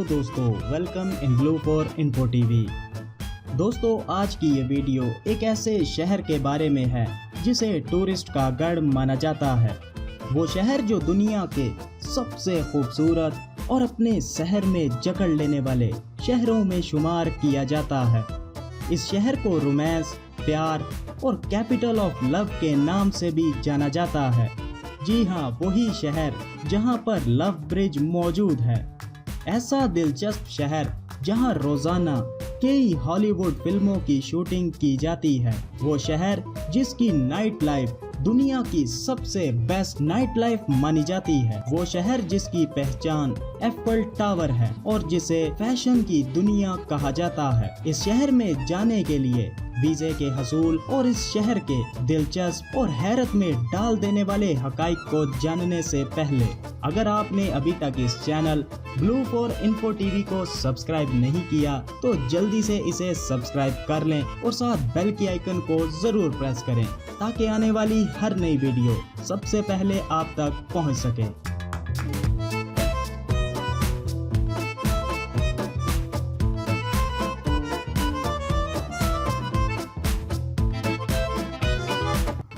Hello دوستو، welcome in Blue Four Info TV. دوستو، آج کی یہ ویڈیو ایک ایسے شہر کے بارے میں ہے جسے ٹورسٹ کا گڑھ مانا جاتا ہے۔ وہ شہر جو دنیا کے سب سے خوبصورت اور اپنے شہر میں جکڑ لینے والے شہروں میں شمار کیا جاتا ہے۔ اس شہر کو رومانس، پیار اور کیپٹل آف لو کے نام سے بھی جانا جاتا ہے۔ جی ہاں، وہی شہر جہاں پر لو برج موجود ہے۔ ایسا دلچسپ شہر جہاں روزانہ کئی ہالی ووڈ فلموں کی شوٹنگ کی جاتی ہے۔ وہ شہر جس کی نائٹ لائف دنیا کی سب سے بیسٹ نائٹ لائف مانی جاتی ہے۔ وہ شہر جس کی پہچان ایفل ٹاور ہے اور جسے فیشن کی دنیا کہا جاتا ہے۔ اس شہر میں جانے کے لیے ویزے کے حصول اور اس شہر کے دلچسپ اور حیرت میں ڈال دینے والے حقائق کو جاننے سے پہلے اگر آپ نے ابھی تک اس چینل بلو فور انفو ٹی وی کو سبسکرائب نہیں کیا تو جلدی سے اسے سبسکرائب کر لیں اور ساتھ بیل کی آئیکن کو ضرور پریس کریں تاکہ آنے والی ہر نئی ویڈیو سب سے پہلے آپ تک پہنچ سکے۔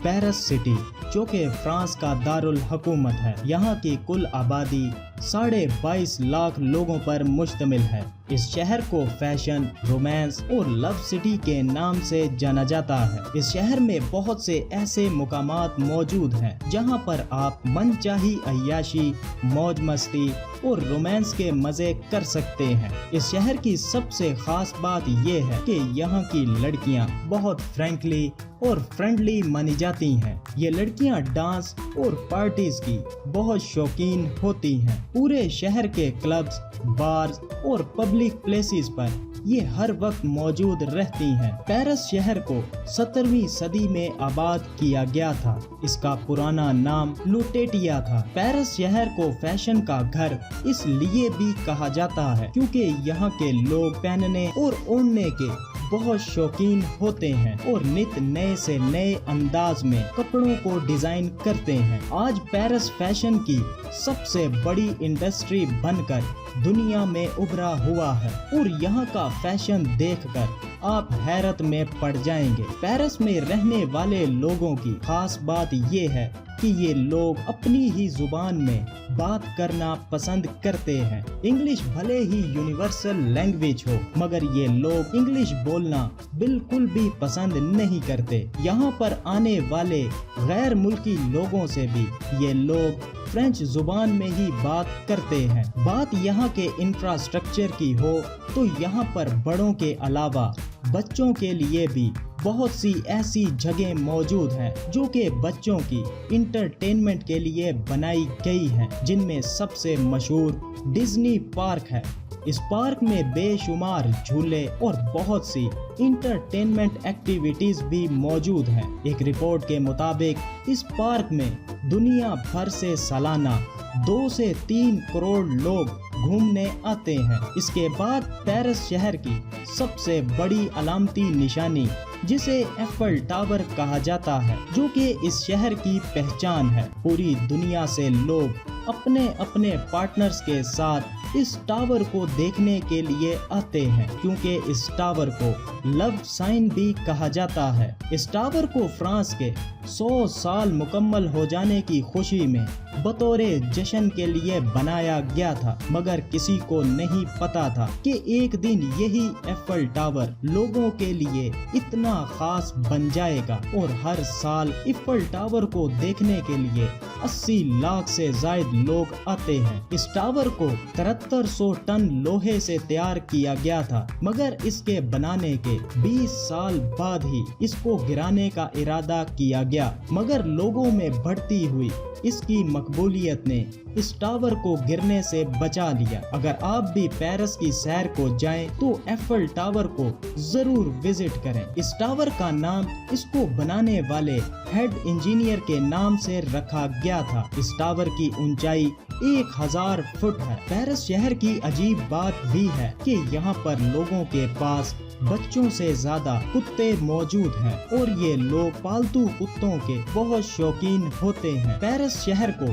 پیرس سٹی، جو کہ فرانس کا دارالحکومت ہے، یہاں کی کل آبادی 22.5 لاکھ لوگوں پر مشتمل ہے۔ اس شہر کو فیشن، رومانس اور لو سٹی کے نام سے جانا جاتا ہے۔ اس شہر میں بہت سے ایسے مقامات موجود ہیں جہاں پر آپ من چاہی عیاشی، موج مستی اور رومانس کے مزے کر سکتے ہیں۔ اس شہر کی سب سے خاص بات یہ ہے کہ یہاں کی لڑکیاں بہت فرینکلی اور فرینڈلی مانی جاتی ہیں۔ یہ لڑکیاں ڈانس اور پارٹیز کی بہت شوقین ہوتی ہیں۔ پورے شہر کے کلبز، بارز اور پبلک پلیسز پر یہ ہر وقت موجود رہتی ہیں۔ پیرس شہر کو 17ویں صدی میں آباد کیا گیا تھا۔ اس کا پرانا نام لوٹیٹیا تھا۔ پیرس شہر کو فیشن کا گھر اس لیے بھی کہا جاتا ہے کیونکہ یہاں کے لوگ پہننے اور اوڑھنے کے بہت شوقین ہوتے ہیں اور نت نئے سے نئے انداز میں کپڑوں کو ڈیزائن کرتے ہیں۔ آج پیرس فیشن کی سب سے بڑی انڈسٹری بن کر دنیا میں ابھرا ہوا ہے اور یہاں کا فیشن دیکھ کر آپ حیرت میں پڑ جائیں گے۔ پیرس میں رہنے والے لوگوں کی خاص بات یہ ہے کہ یہ لوگ اپنی ہی زبان میں بات کرنا پسند کرتے ہیں۔ انگلش بھلے ہی یونیورسل لینگویج ہو مگر یہ لوگ انگلش بولنا بالکل بھی پسند نہیں کرتے۔ یہاں پر آنے والے غیر ملکی لوگوں سے بھی یہ لوگ فرینچ زبان میں ہی بات کرتے ہیں۔ بات یہاں کے انفراسٹرکچر کی ہو تو یہاں پر بڑوں کے علاوہ بچوں کے لیے بھی بہت سی ایسی جگہیں موجود ہیں جو کہ بچوں کی انٹرٹینمنٹ کے لیے بنائی گئی ہیں، جن میں سب سے مشہور ڈزنی پارک ہے۔ اس پارک میں بے شمار جھولے اور بہت سی انٹرٹینمنٹ ایکٹیویٹیز بھی موجود ہیں۔ ایک رپورٹ کے مطابق اس پارک میں دنیا بھر سے سالانہ 2 سے 3 کروڑ لوگ گھومنے آتے ہیں۔ اس کے بعد پیرس شہر کی سب سے بڑی علامتی نشانی جسے ایفل ٹاور کہا جاتا ہے، جو کہ اس شہر کی پہچان ہے۔ پوری دنیا سے لوگ اپنے اپنے پارٹنرز کے ساتھ اس ٹاور کو دیکھنے کے لیے آتے ہیں کیونکہ اس ٹاور کو لو سائن بھی کہا جاتا ہے۔ اس ٹاور کو فرانس کے 100 سال مکمل ہو جانے کی خوشی میں بطور جشن کے لیے بنایا گیا تھا، مگر کسی کو نہیں پتا تھا کہ ایک دن یہی ایفل ٹاور لوگوں کے لیے اتنا خاص بن جائے گا اور ہر سال ایفل ٹاور کو دیکھنے کے لیے 80 لاکھ سے زائد لوگ آتے ہیں۔ اس ٹاور کو 7300 ٹن لوہے سے تیار کیا گیا تھا، مگر اس کے بنانے کے 20 سال بعد ہی اس کو گرانے کا ارادہ کیا گیا، مگر لوگوں میں بڑھتی ہوئی اس کی مقبولیت نے اس ٹاور کو گرنے سے بچا لیا۔ اگر آپ بھی پیرس کی سیر کو جائیں تو ایفل ٹاور کو ضرور وزٹ کریں۔ اس ٹاور کا نام اس کو بنانے والے ہیڈ انجینئر کے نام سے رکھا گیا تھا۔ اس ٹاور کی اونچائی 1000 فٹ ہے۔ پیرس شہر کی عجیب بات بھی ہے کہ یہاں پر لوگوں کے پاس بچوں سے زیادہ کتے موجود ہیں اور یہ لوگ پالتو کتوں کے بہت شوقین ہوتے ہیں۔ پیرس شہر کو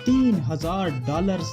$3000